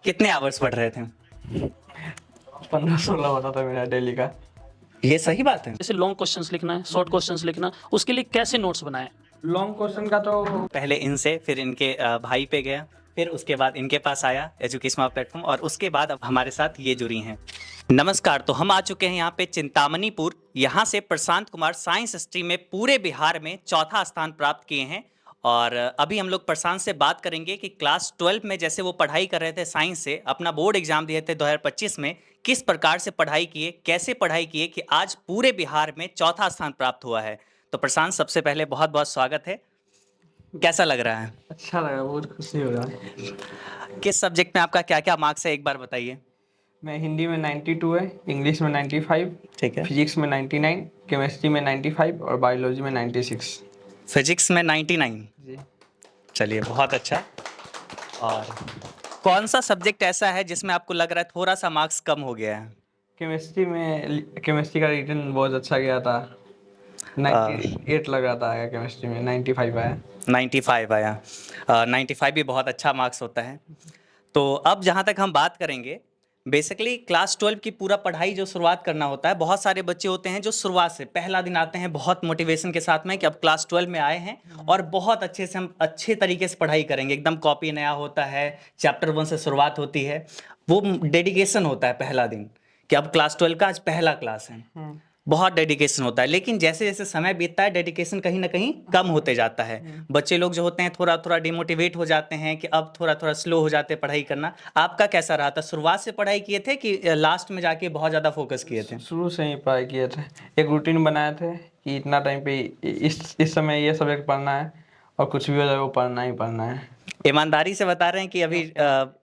कितने आवर्स पढ़ रहे थे? 15-16 होता था मेरा डेली का। ये सही बात है? जैसे लॉन्ग क्वेश्चंस लिखना है, शॉर्ट क्वेश्चंस लिखना, उसके लिए कैसे नोट्स बनाएं? लॉन्ग क्वेश्चन का तो पहले इनसे, फिर इनके भाई पे गया, फिर उसके बाद इनके पास आया एजुकेशनल प्लेटफॉर्म, और उसके बाद अब हमारे साथ ये जुड़ी हैं। नमस्कार, तो हम आ चुके हैं यहाँ पे चिंतामणिपुर। यहाँ से प्रशांत कुमार साइंस स्ट्रीम में पूरे बिहार में चौथा स्थान प्राप्त किए हैं। और अभी हम लोग प्रशांत से बात करेंगे कि क्लास 12 में जैसे वो पढ़ाई कर रहे थे साइंस से, अपना बोर्ड एग्जाम दिए थे 2025 में, किस प्रकार से पढ़ाई किए, कैसे पढ़ाई किए कि आज पूरे बिहार में चौथा स्थान प्राप्त हुआ है। तो प्रशांत, सबसे पहले बहुत बहुत स्वागत है। कैसा लग रहा है? अच्छा लगा, बहुत खुशी हो रहा है। किस सब्जेक्ट में आपका क्या क्या मार्क्स है, एक बार बताइए। मैं हिंदी में 92 है, इंग्लिश में 95, ठीक है। फिजिक्स में 99, केमिस्ट्री में 95 और बायोलॉजी में 96। फिजिक्स में 99। जी। चलिए, बहुत अच्छा। और कौन सा सब्जेक्ट ऐसा है जिसमें आपको लग रहा है थोड़ा सा मार्क्स कम हो गया है? केमिस्ट्री का रिटर्न बहुत अच्छा गया था, 98 लग रहा था। आया केमिस्ट्री में 95 आया। 95 आया। 95 भी बहुत अच्छा मार्क्स होता है। तो अब जहाँ तक हम बात करेंगे, बेसिकली क्लास 12 की पूरा पढ़ाई जो शुरुआत करना होता है, बहुत सारे बच्चे होते हैं जो शुरुआत से पहला दिन आते हैं बहुत मोटिवेशन के साथ में कि अब क्लास 12 में आए हैं और बहुत अच्छे से हम अच्छे तरीके से पढ़ाई करेंगे, एकदम कॉपी नया होता है, चैप्टर 1 से शुरुआत होती है। वो डेडिकेशन होता है पहला दिन कि अब क्लास 12 का आज पहला क्लास है, बहुत डेडिकेशन होता है। लेकिन जैसे जैसे समय बीतता है, डेडिकेशन कहीं ना कहीं कम होते जाता है। बच्चे लोग जो होते हैं थोड़ा थोड़ा डिमोटिवेट हो जाते हैं कि अब थोड़ा थोड़ा स्लो हो जाते हैं पढ़ाई करना। आपका कैसा रहा था? शुरुआत से पढ़ाई किए थे कि लास्ट में जाके बहुत ज़्यादा फोकस किए थे? शुरू से ही पढ़ाई किए थे, एक रूटीन बनाए थे कि इतना टाइम पे इस समय ये सब्जेक्ट पढ़ना है और कुछ भी हो जाए वो पढ़ना ही पढ़ना है। ईमानदारी से बता रहे हैं कि अभी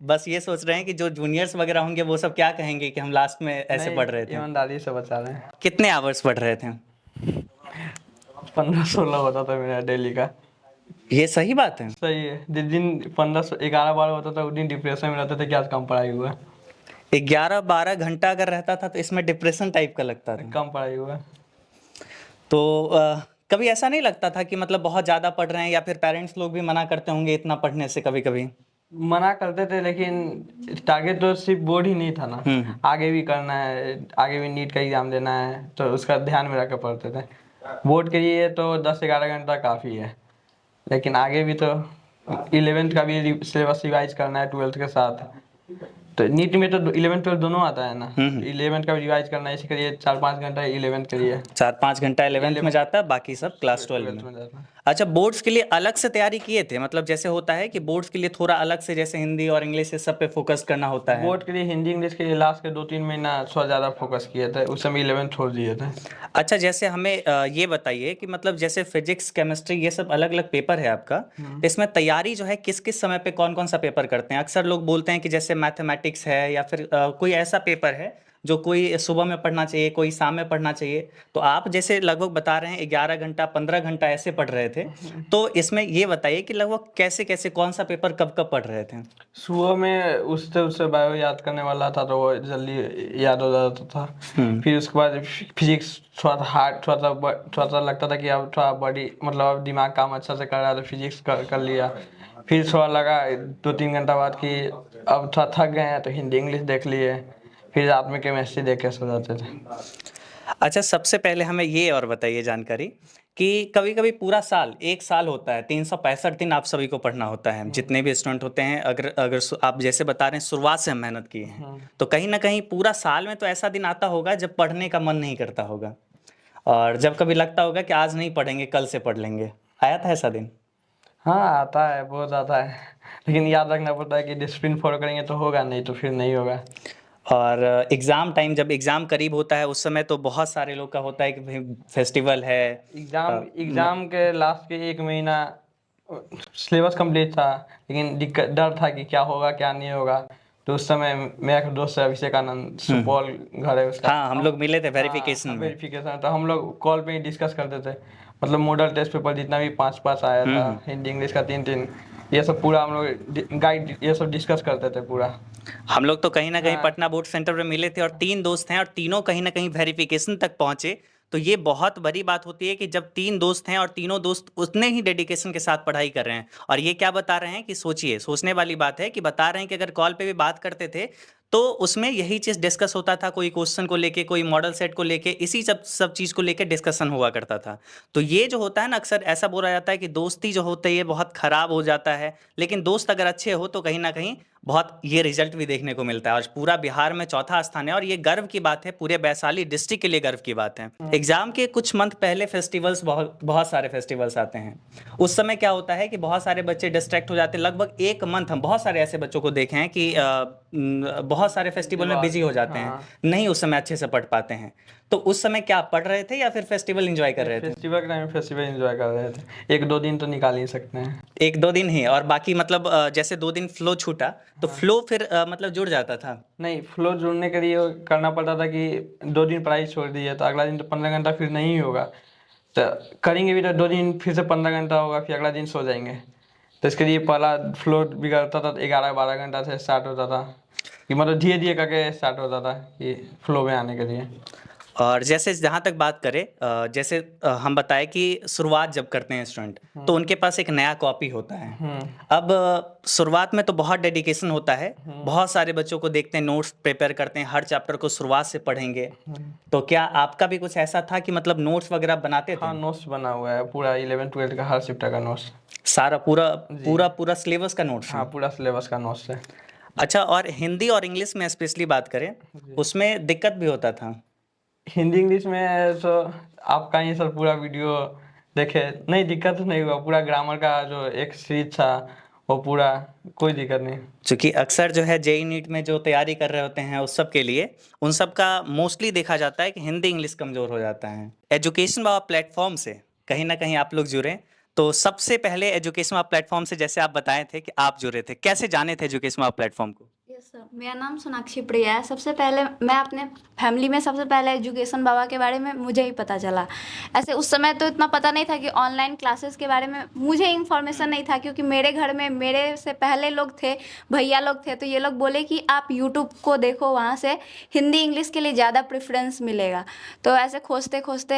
बस ये सोच रहे हैं कि जो जूनियर्स वगैरह होंगे वो सब क्या कहेंगे कि हम लास्ट में ऐसे नहीं, पढ़ रहे थे? ईमानदारी से बता रहे हैं। कितने आवर्स पढ़ रहे थे? 15-16 होता था मेरा डेली का। ये सही बात है? सही है। जिस दिन 15-11-12 होता था उस दिन डिप्रेशन में रहते थे कि आज कम पढ़ाई हुआ, 11-12 घंटा अगर रहता था तो इसमें डिप्रेशन टाइप का लगता था। कम पढ़ाई हुआ। तो कभी ऐसा नहीं लगता था कि मतलब बहुत ज़्यादा पढ़ रहे हैं, या फिर पेरेंट्स लोग भी मना करते होंगे इतना पढ़ने से कभी कभी? मना करते थे, लेकिन टारगेट तो सिर्फ बोर्ड ही नहीं था ना, आगे भी करना है, आगे भी नीट का एग्जाम देना है, तो उसका ध्यान में रख कर पढ़ते थे। बोर्ड के लिए तो 10-11 घंटा काफ़ी है, लेकिन आगे भी तो 11th का भी सिलेबस रिवाइज करना है 12th के साथ। तो नीट में तो 11th-12th दोनों आता है ना, 11th का भी रिवाइज करना है, इसके लिए 4-5 घंटा 11th के लिए। 4-5 घंटा 11th में जाता है, बाकी सब क्लास 12 12th में। में जाता है। अच्छा, बोर्ड्स के लिए अलग से तैयारी किए थे? मतलब जैसे होता है कि बोर्ड्स के लिए थोड़ा अलग से, जैसे हिंदी और इंग्लिश, इस सब पे फोकस करना होता है। बोर्ड के लिए हिंदी इंग्लिश के लिए लास्ट के 2-3 महीना थोड़ा ज़्यादा फोकस किए थे, उस समय 11th छोड़ दिए थे। अच्छा, जैसे हमें ये बताइए कि मतलब जैसे फिजिक्स, केमिस्ट्री, ये सब अलग अलग पेपर है आपका, इसमें तैयारी जो है किस किस समय पे कौन कौन सा पेपर करते हैं? अक्सर लोग बोलते हैं कि जैसे मैथमेटिक्स है, या फिर कोई ऐसा पेपर है जो कोई सुबह में पढ़ना चाहिए, कोई शाम में पढ़ना चाहिए। तो आप जैसे लगभग बता रहे हैं 11 घंटा 15 घंटा ऐसे पढ़ रहे थे, तो इसमें ये बताइए कि लगभग कैसे कैसे, कौन सा पेपर कब कब पढ़ रहे थे? सुबह में उससे बायो याद करने वाला था तो वो जल्दी याद हो जाता था। फिर उसके बाद फिजिक्स थोड़ा सा हार्ड, थोड़ा सा लगता था कि अब थोड़ा बॉडी, मतलब अब दिमाग काम अच्छा से कर रहा है, तो फिजिक्स कर लिया। फिर थोड़ा लगा 2-3 घंटा बाद कि अब थोड़ा थक गए हैं तो हिंदी इंग्लिश देख लिए। फिर रात में केमिस्ट्री देख के सो जाते थे। अच्छा, सबसे पहले हमें ये और बताइए जानकारी कि कभी कभी पूरा साल, एक साल होता है, 365 दिन आप सभी को पढ़ना होता है, जितने भी स्टूडेंट होते हैं। अगर अगर आप जैसे बता रहे हैं शुरुआत से हम मेहनत किए हैं, तो कहीं ना कहीं पूरा साल में तो ऐसा दिन आता होगा जब पढ़ने का मन नहीं करता होगा, और जब कभी लगता होगा कि आज नहीं पढ़ेंगे, कल से पढ़ लेंगे। आया था ऐसा दिन? हाँ, आता है, बहुत आता है, लेकिन याद रखना पड़ता है कि डिसिप्लिन फॉलो करेंगे तो होगा, नहीं तो फिर नहीं होगा। और एग्ज़ाम टाइम, जब एग्ज़ाम करीब होता है उस समय तो बहुत सारे लोग का होता है कि भाई फेस्टिवल है। एग्जाम के लास्ट के 1 महीना सिलेबस कंप्लीट था, लेकिन दिक्कत डर था कि क्या होगा क्या नहीं होगा। तो उस समय मेरा एक दोस्त है अभिषेक आनंद, सुपौल घर है उसका। हाँ, हम लोग मिले थे वेरिफिकेशन में। वेरिफिकेशन तो हम लोग कॉल पे ही डिस्कस करते थे, मतलब मॉडल टेस्ट पेपर जितना भी 5 आया था, हिंदी इंग्लिश का 3-3, ये सब पूरा हम लोग गाइड ये सब डिस्कस करते थे पूरा। हम लोग तो कहीं ना कहीं पटना बोर्ड सेंटर पे मिले थे, और 3 दोस्त हैं और तीनों कहीं ना कहीं वेरिफिकेशन तक पहुंचे। तो ये बहुत बड़ी बात होती है कि जब 3 दोस्त हैं और तीनों दोस्त उतने ही डेडिकेशन के साथ पढ़ाई कर रहे हैं। और ये क्या बता रहे हैं कि सोचिए, सोचने वाली बात है कि बता रहे हैं कि अगर कॉल पे भी बात करते थे तो उसमें यही चीज़ डिस्कस होता था, कोई क्वेश्चन को लेके, कोई मॉडल सेट को लेके, इसी सब चीज़ को लेके डिस्कशन हुआ करता था। तो ये जो होता है ना, अक्सर ऐसा बोला जाता है कि दोस्ती जो होती है ये बहुत ख़राब हो जाता है, लेकिन दोस्त अगर अच्छे हो तो कहीं न कहीं बहुत ये रिजल्ट भी देखने को मिलता है। और पूरा बिहार में चौथा स्थान है और ये गर्व की बात है, पूरे वैशाली डिस्ट्रिक्ट के लिए गर्व की बात है। एग्ज़ाम के कुछ मंथ पहले फेस्टिवल्स, बहुत बहुत सारे फेस्टिवल्स आते हैं। उस समय क्या होता है कि बहुत सारे बच्चे डिस्ट्रैक्ट हो जाते हैं। लगभग 1 मंथ हम बहुत सारे ऐसे बच्चों को देखे हैं कि बहुत सारे फेस्टिवल में बिजी हो जाते हैं, नहीं उस समय अच्छे से पढ़ पाते हैं। तो उस समय क्या आप पढ़ रहे थे या फिर फेस्टिवल एंजॉय कर रहे थे? फेस्टिवल के टाइम फेस्टिवल एंजॉय कर रहे थे। 1-2 दिन तो निकाल ही सकते हैं। 1-2 दिन ही, और बाकी मतलब जैसे 2 दिन फ्लो छूटा तो फ्लो फिर मतलब जुड़ जाता था। नहीं, फ्लो जुड़ने के लिए करना पड़ता था कि 2 दिन पढ़ाई छोड़ दी है तो अगला दिन तो 15 घंटा फिर नहीं होगा। तो करेंगे भी तो 2 दिन फिर से 15 घंटा होगा, फिर अगला दिन सो जाएंगे। तो इसके लिए पहला फ्लो बिगड़ता था, 11-12 घंटा से स्टार्ट होता था कि मतलब धीरे धीरे करके स्टार्ट होता था कि फ्लो में आने के लिए। और जैसे जहाँ तक बात करें, जैसे हम बताएं कि शुरुआत जब करते हैं स्टूडेंट तो उनके पास एक नया कॉपी होता है। अब शुरुआत में तो बहुत डेडिकेशन होता है, बहुत सारे बच्चों को देखते हैं नोट्स प्रिपेयर करते हैं, हर चैप्टर को शुरुआत से पढ़ेंगे। तो क्या आपका भी कुछ ऐसा था कि मतलब नोट्स वगैरह बनाते थे? हाँ, नोट्स बना हुआ है पूरा 11-12 का हर शिफ्ट का नोट्स। सारा पूरा पूरा पूरा सिलेबस का नोट्स हाँ, है? पूरा सिलेबस का नोट्स है। अच्छा, और हिंदी और इंग्लिश में स्पेशली बात करें, उसमें दिक्कत भी होता था? हिंदी इंग्लिश में तो आपका ही सर पूरा वीडियो देखे, नहीं दिक्कत तो नहीं हुआ। पूरा ग्रामर का जो एक सीरीज था वो पूरा, कोई दिक्कत नहीं। चूँकि अक्सर जो है जेईई नीट में जो तैयारी कर रहे होते हैं उस सब के लिए, उन सब का मोस्टली देखा जाता है कि हिंदी इंग्लिश कमज़ोर हो जाता है। एजुकेशन बाबा प्लेटफॉर्म से कहीं न कहीं आप लोग जुड़े, तो सबसे पहले एजुकेशन बाबा प्लेटफॉर्म से जैसे आप बताए थे कि आप जुड़े थे, कैसे जाने थे एजुकेशन बाबा प्लेटफॉर्म को? यस सर, मेरा नाम सोनाक्षी प्रिया है। सबसे पहले मैं अपने फैमिली में सबसे पहले एजुकेशन बाबा के बारे में मुझे ही पता चला। ऐसे उस समय तो इतना पता नहीं था कि ऑनलाइन क्लासेस के बारे में मुझे इंफॉर्मेशन नहीं था, क्योंकि मेरे घर में मेरे से पहले लोग थे, भैया लोग थे, तो ये लोग बोले कि आप यूट्यूब को देखो, वहाँ से हिंदी इंग्लिश के लिए ज़्यादा प्रेफरेंस मिलेगा। तो ऐसे खोजते खोजते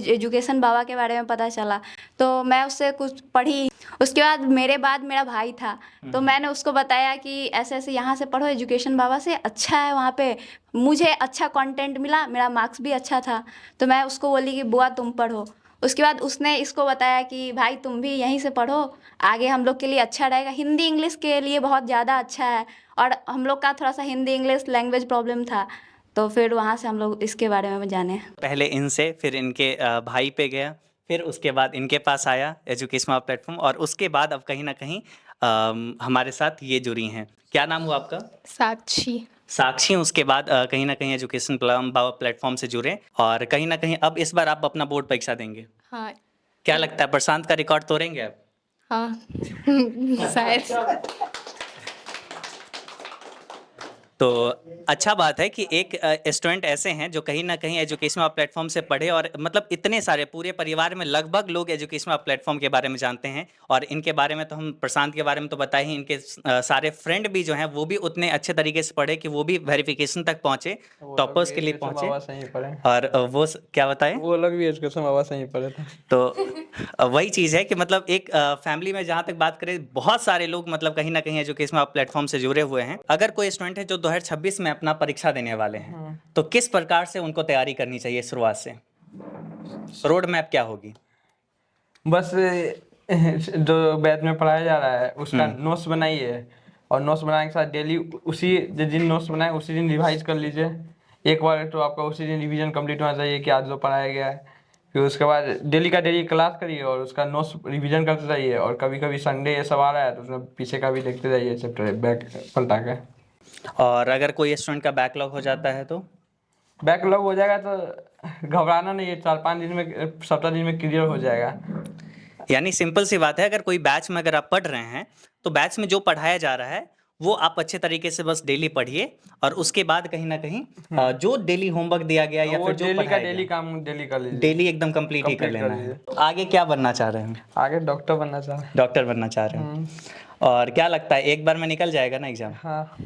एजुकेशन बाबा के बारे में पता चला, तो मैं उससे कुछ पढ़ी। उसके बाद मेरा भाई था, तो मैंने उसको बताया कि ऐसे ऐसे यहाँ से पढ़ो, एजुकेशन बाबा से अच्छा है, वहाँ पे मुझे अच्छा कंटेंट मिला, मेरा मार्क्स भी अच्छा था। तो मैं उसको बोली कि बुआ तुम पढ़ो। उसके बाद उसने इसको बताया कि भाई तुम भी यहीं से पढ़ो, आगे हम लोग के लिए अच्छा रहेगा, हिंदी इंग्लिश के लिए बहुत ज़्यादा अच्छा है। और हम लोग का थोड़ा सा हिंदी इंग्लिश लैंग्वेज प्रॉब्लम था, तो फिर वहाँ से हम लोग इसके बारे में जाने। पहले इनसे, फिर इनके भाई पे गया, फिर उसके बाद इनके पास आया एजुकेशन बाबा प्लेटफॉर्म, और उसके बाद अब कहीं न कहीं हमारे साथ ये जुड़ी हैं। क्या नाम हुआ आपका? साक्षी। साक्षी। उसके बाद कहीं न कहीं एजुकेशन बाबा प्लेटफॉर्म से जुड़े, और कहीं न कहीं अब इस बार आप अपना बोर्ड परीक्षा देंगे। हाँ। क्या लगता है प्रशांत का रिकॉर्ड तोड़ेंगे आप? हाँ। शायद। तो अच्छा बात है कि एक स्टूडेंट ऐसे हैं जो कहीं न कहीं एजुकेशन प्लेटफॉर्म से पढ़े, और मतलब इतने सारे पूरे परिवार में लगभग लोग एजुकेशन प्लेटफॉर्म के बारे में जानते हैं। और इनके बारे में तो हम प्रशांत के बारे में तो बताए ही, इनके सारे फ्रेंड भी जो हैं वो भी उतने अच्छे तरीके से पढ़े कि वो भी वेरिफिकेशन तक पहुँचे, टॉपर्स के लिए बाबा पहुँचे। से ही पढ़े। और क्या बताएं? वो लोग भी एजुकेशन बाबा से ही पढ़े थे। तो वही चीज़ है कि मतलब एक फैमिली में जहाँ तक बात करें, बहुत सारे लोग मतलब कहीं ना कहीं एजुकेशन प्लेटफॉर्म से जुड़े हुए हैं। अगर कोई स्टूडेंट है जो 2026 में अपना परीक्षा देने वाले हैं, तो किस प्रकार से उनको तैयारी करनी चाहिए शुरुआत से? रोड मैप क्या होगी? बस जो बैच में पढ़ाया जा रहा है उसका नोट्स बनाइए, और नोट्स बनाने के साथ डेली उसी जिस दिन नोट्स बनाए उसी दिन रिवाइज कर लीजिए। एक बार तो आपका उसी दिन रिवीजन कंप्लीट होना चाहिए कि आज जो पढ़ाया गया है। फिर उसके बाद डेली का डेली क्लास करिए और उसका नोट्स रिवीजन करते जाइए, और कभी कभी संडे ये सब आ रहा है तो उसमें पीछे का भी देखते जाइए चैप्टर बैक पलटा के। और अगर कोई स्टूडेंट का बैकलॉग हो जाता है तो? बैकलॉग हो जाएगा तो घबराना नहीं है, 4-5 दिन में 7 दिन में क्लियर हो जाएगा। यानी सिंपल सी बात है, अगर कोई बैच में अगर आप पढ़ रहे हैं तो बैच में जो पढ़ाया जा रहा है वो आप अच्छे तरीके से बस डेली पढ़िए, और उसके बाद कहीं ना कहीं जो डेली होमवर्क दिया गया या वो फिर जो डेली का पढ़ाया डेली गया, काम डेली कर लीजिए। डेली एकदम कंप्लीट ही कर Complete कर लेना है। लीजिए। आगे क्या बनना चाह रहे हैं? आगे डॉक्टर बनना चाह रहे हैं। डॉक्टर बनना चाह रहे हैं। और क्या लगता है एक बार में निकल जाएगा ना एग्जाम? हाँ,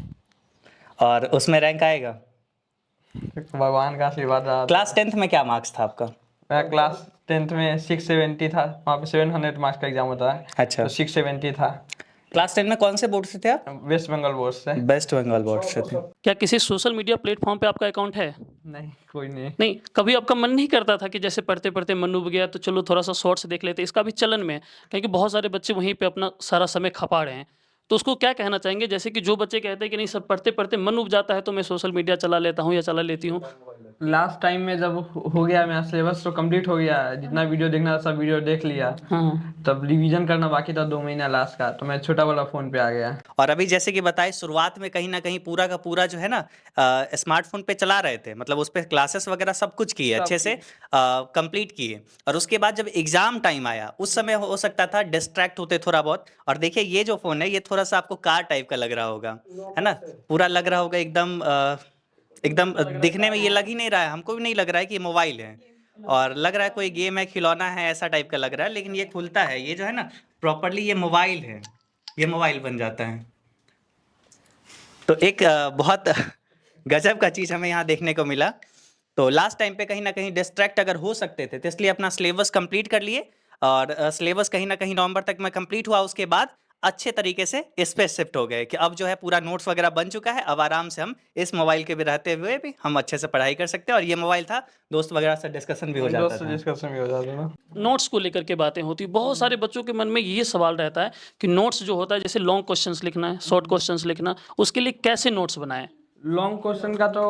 और उसमें रैंक आएगा? भगवान का आशीर्वाद रहा। क्लास 10th में क्या मार्क्स था आपका? मेरा क्लास 10th में 670 था। वहाँ पे 700 मार्क्स का एग्जाम होता है। अच्छा। तो 670 था। क्लास 10 में कौन से बोर्ड से थे आप? वेस्ट बंगाल बोर्ड से। वेस्ट बंगाल बोर्ड से थे। क्या किसी सोशल मीडिया प्लेटफॉर्म पे आपका अकाउंट है? नहीं, कोई नहीं। नहीं, कभी आपका मन नहीं करता था कि जैसे पढ़ते-पढ़ते मन उब गया तो चलो थोड़ा-सा शॉर्ट्स देख लेते हैं? इसका भी चलन में है, क्योंकि बहुत सारे बच्चे वहीं पे अपना सारा समय खपा रहे हैं। तो उसको क्या कहना चाहेंगे? जैसे कि जो बच्चे कहते हैं कि नहीं सब पढ़ते-पढ़ते मन उब जाता है तो मैं सोशल मीडिया चला लेता हूँ या चला लेती हूँ। लास्ट टाइम में जब हो गया मेरा सिलेबस तो कंप्लीट हो गया, जितना वीडियो देखना था सब वीडियो देख लिया। हाँ, तब रिवीजन करना बाकी था 2 महीना लास्ट का, तो मैं छोटा वाला फ़ोन पे आ गया। और अभी जैसे कि बताए शुरुआत में कहीं ना कहीं पूरा का पूरा जो है ना स्मार्टफोन पे चला रहे थे, मतलब उस पे क्लासेस वगैरह सब कुछ किए, अच्छे से कंप्लीट किए। और उसके बाद जब एग्जाम टाइम आया उस समय हो सकता था डिस्ट्रैक्ट होते थोड़ा बहुत। और देखिए ये जो फ़ोन है ये थोड़ा सा आपको कार टाइप का लग रहा होगा, है ना? पूरा लग रहा होगा एकदम एकदम दिखने में ये लग ही नहीं रहा है, हमको भी नहीं लग रहा है कि ये मोबाइल है, और लग रहा है कोई गेम है, खिलौना है, ऐसा टाइप का लग रहा है। लेकिन ये खुलता है, ये जो है ना प्रॉपरली ये मोबाइल है, ये मोबाइल बन जाता है। तो एक बहुत गजब का चीज़ हमें यहाँ देखने को मिला। तो लास्ट टाइम पे कहीं ना कहीं डिस्ट्रैक्ट अगर हो सकते थे तो इसलिए अपना सिलेबस कंप्लीट कर लिए, और सिलेबस कहीं ना कहीं नवंबर तक में कंप्लीट हुआ। उसके बाद अच्छे तरीके से इस पे शिफ्ट हो गए कि अब जो है पूरा नोट्स वगैरह बन चुका है, अब आराम से हम इस मोबाइल के भी रहते हुए भी हम अच्छे से पढ़ाई कर सकते हैं। और ये मोबाइल था, दोस्त वगैरह से डिस्कशन भी हो जाता दोस्त था। डिस्कशन भी हो जाता था। नोट्स को लेकर के बातें होती हैं। बहुत सारे बच्चों के मन में ये सवाल रहता है कि नोट्स जो होता है जैसे लॉन्ग क्वेश्चंस लिखना है, शॉर्ट क्वेश्चंस लिखना, उसके लिए कैसे नोट्स बनाएं? लॉन्ग क्वेश्चन का तो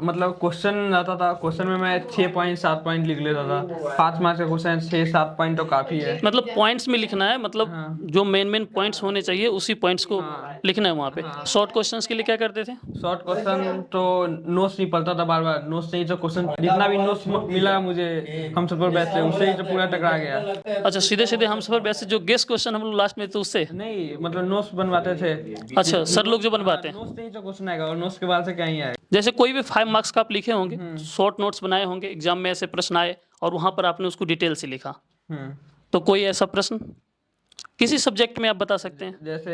मतलब क्वेश्चन आता था, क्वेश्चन में मैं 6 पॉइंट 7 पॉइंट लिख लेता था। 5 मार्क्स का क्वेश्चन 6-7 पॉइंट तो काफ़ी है। मतलब पॉइंट्स में लिखना है, मतलब जो मेन पॉइंट्स होने चाहिए उसी पॉइंट्स को लिखना है वहाँ पे। शॉर्ट क्वेश्चंस के लिए क्या करते थे? शॉर्ट क्वेश्चन तो नोट्स नहीं पढ़ता था, बार बार नोट्स नहीं, तो क्वेश्चन जितना भी नोट्स मिला मुझे हम सफर बैच से, उससे ही तो पूरा टकरा गया। अच्छा, सीधे-सीधे हम सफर वैसे जो गेस क्वेश्चन हम लोग लास्ट में तो उससे? नहीं, मतलब नोट्स बनवाते थे। अच्छा, सर लोग जो बनवाते हैं। नोट्स नहीं तो क्वेश्चन आएगा, और नोट्स के बाद से क्या ही आएगा। जैसे कोई भी 5 मार्क्स का आप लिखे होंगे, शॉर्ट नोट्स बनाए होंगे, एग्जाम में ऐसे प्रश्न आए और वहाँ पर आपने उसको डिटेल से लिखा। तो कोई ऐसा प्रश्न किसी सब्जेक्ट में आप बता सकते हैं? जैसे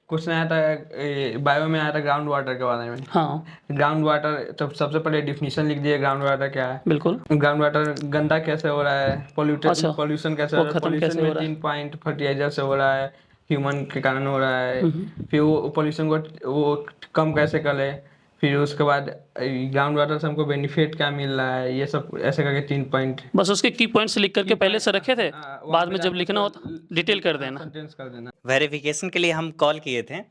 क्वेश्चन आया था बायो में, आया था ग्राउंड वाटर के बारे में। हाँ, ग्राउंड वाटर, तो सबसे पहले डिफिनीशन लिख दिए ग्राउंड वाटर क्या है। बिल्कुल। ग्राउंड वाटर गंदा कैसे हो रहा है, अच्छा, पॉल्यूशन कैसे वो हो रहा है, खत्म कैसे पॉल्यूशन हो में रहा है? 3 पॉइंट फर्टिलाइजर से हो रहा है, ह्यूमन के कारण हो रहा है। फिर वो पॉल्यूशन को वो कम कैसे करे, फिर उसके बाद ग्राउंड वाटर से हमको बेनिफिट क्या मिल रहा है, ये सब ऐसे करके 3 पॉइंट बस उसके की पॉइंट्स लिख करके पहले से रखे थे, बाद में जब लिखना हो तो डिटेल कर देना। सेंटेंस कर देना। वेरिफिकेशन के लिए हम कॉल किए थे,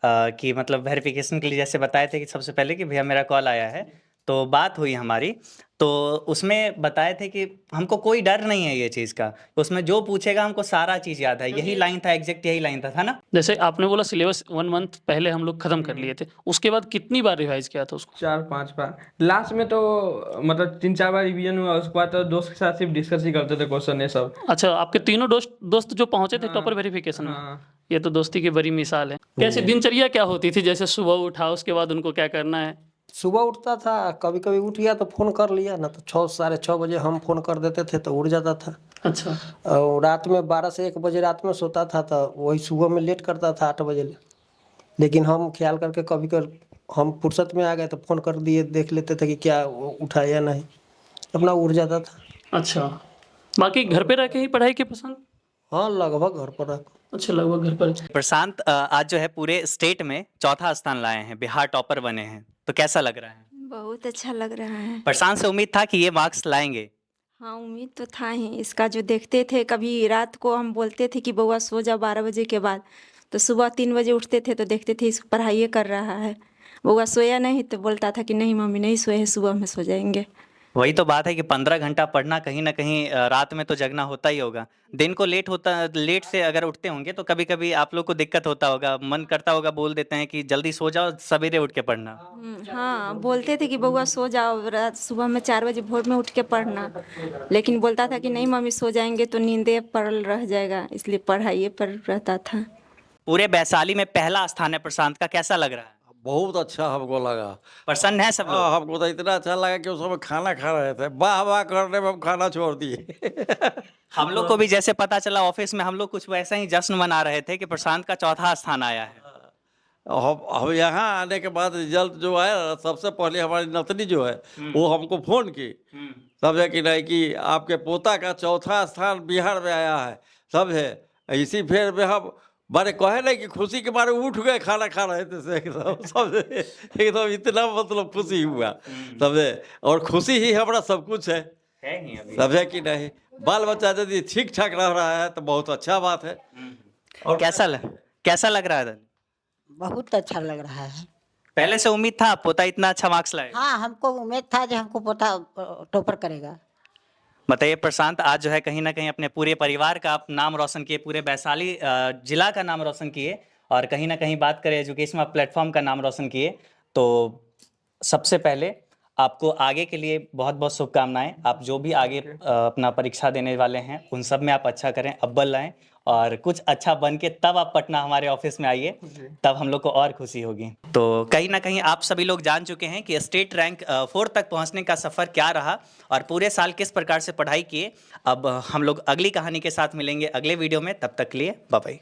कि मतलब वेरिफिकेशन के लिए जैसे बताए थे कि सबसे पहले कि भैया मेरा कॉल आया है, तो बात हुई हमारी। तो उसमें बताए थे कि हमको कोई डर नहीं है ये चीज़ का, उसमें जो पूछेगा हमको सारा चीज़ याद है। यही लाइन था, एग्जैक्ट यही लाइन था ना? जैसे आपने बोला सिलेबस 1 मंथ पहले हम लोग खत्म कर लिए थे, उसके बाद कितनी बार रिवाइज किया था उसको? 4-5 बार। लास्ट में तो मतलब 3-4 बार रिवीजन हुआ, उसके बाद तो दोस्त के साथ सिर्फ डिस्कस ही करते थे क्वेश्चन ये सब। अच्छा, आपके तीनों दोस्त जो पहुंचे थे टॉपर वेरिफिकेशन में, ये तो दोस्ती की बड़ी मिसाल है। कैसे दिनचर्या क्या होती थी? जैसे सुबह उठा, उसके बाद उनको क्या करना है? सुबह उठता था, कभी कभी उठ गया तो फ़ोन कर लिया, ना तो 6-6:30 बजे हम फ़ोन कर देते थे तो उठ जाता था। अच्छा, और रात में 12 से 1 बजे रात में सोता था, तो वही सुबह में लेट करता था 8 बजे। लेकिन हम ख्याल करके कभी हम फुर्सत में आ गए तो फ़ोन कर दिए, देख लेते थे कि क्या उठा या नहीं, अपना उठ जाता था। अच्छा। बाकी घर पे रह के ही पढ़ाई की पसंद? हाँ, लगभग घर पर रह। अच्छा, लगभग घर पर। प्रशांत आज जो है पूरे स्टेट में चौथा स्थान लाए हैं, बिहार टॉपर बने हैं, तो कैसा लग रहा है? बहुत अच्छा लग रहा है। प्रशांत से उम्मीद था कि ये मार्क्स लाएंगे? हाँ, उम्मीद तो था ही। इसका जो देखते थे, कभी रात को हम बोलते थे कि बउआ सो जा 12 बजे के बाद, तो सुबह 3 बजे उठते थे तो देखते थे इसको पढ़ाई कर रहा है। बउआ सोया नहीं तो बोलता था कि नहीं मम्मी नहीं सोए हैं, सुबह में सो जाएंगे। वही तो बात है कि 15 घंटा पढ़ना, कहीं ना कहीं रात में तो जगना होता ही होगा। दिन को लेट से अगर उठते होंगे तो कभी कभी आप लोग को दिक्कत होता होगा, मन करता होगा, बोल देते हैं कि जल्दी सो जाओ, सवेरे उठ के पढ़ना। हाँ, बोलते थे कि बउआ सो जाओ, रात सुबह में 4 बजे भोर में उठ के पढ़ना, लेकिन बोलता था कि नहीं मम्मी सो जाएंगे तो नींदे पड़ल रह जाएगा, इसलिए पढ़ाई पर रहता था। पूरे वैशाली में पहला स्थान है प्रशांत का, कैसा लग रहा है? बहुत अच्छा हमको लगा। प्रसन्न है सब लोग? हाँ, हमको तो इतना अच्छा लगा कि उस समय खाना खा रहे थे, वाह वाह करने में हम खाना छोड़ दिए। हम लोग को भी जैसे पता चला ऑफिस में, हम लोग कुछ वैसा ही जश्न मना रहे थे कि प्रशांत का चौथा स्थान आया है। हम यहाँ आने के बाद रिजल्ट जो आया, सबसे पहले हमारी नतनी जो है वो हमको फ़ोन की, समझे कि नहीं, कि आपके पोता का चौथा स्थान बिहार में आया है, समझे। इसी फेर में हम मारे कहे नहीं कि खुशी के मारे उठ गए, खाना खा रहे थे से एकदम, समझे, एकदम इतना मतलब खुशी हुआ, समझे। और खुशी ही हमारा सब कुछ है ही अभी। समझे कि नहीं। बाल बच्चा यदि ठीक ठाक रह रहा है तो बहुत अच्छा बात है। और कैसा लग रहा है? बहुत अच्छा लग रहा है। पहले से उम्मीद था पोता इतना अच्छा मार्क्स लाएगा? हाँ, हमको उम्मीद था कि हमको पोता टॉपर करेगा। बताइए प्रशांत, आज जो है कहीं ना कहीं अपने पूरे परिवार का आप नाम रोशन किए, पूरे वैशाली जिला का नाम रोशन किए, और कहीं ना कहीं बात करें एजुकेशनल प्लेटफॉर्म का नाम रोशन किए। तो सबसे पहले आपको आगे के लिए बहुत बहुत शुभकामनाएं। आप जो भी आगे अपना परीक्षा देने वाले हैं उन सब में आप अच्छा करें, अव्वल लाएं, और कुछ अच्छा बन के तब आप पटना हमारे ऑफिस में आइए, तब हम लोग को और खुशी होगी। तो कहीं ना कहीं आप सभी लोग जान चुके हैं कि स्टेट रैंक 4 तक पहुंचने का सफ़र क्या रहा और पूरे साल किस प्रकार से पढ़ाई किए। अब हम लोग अगली कहानी के साथ मिलेंगे अगले वीडियो में, तब तक के लिए बाय बाय।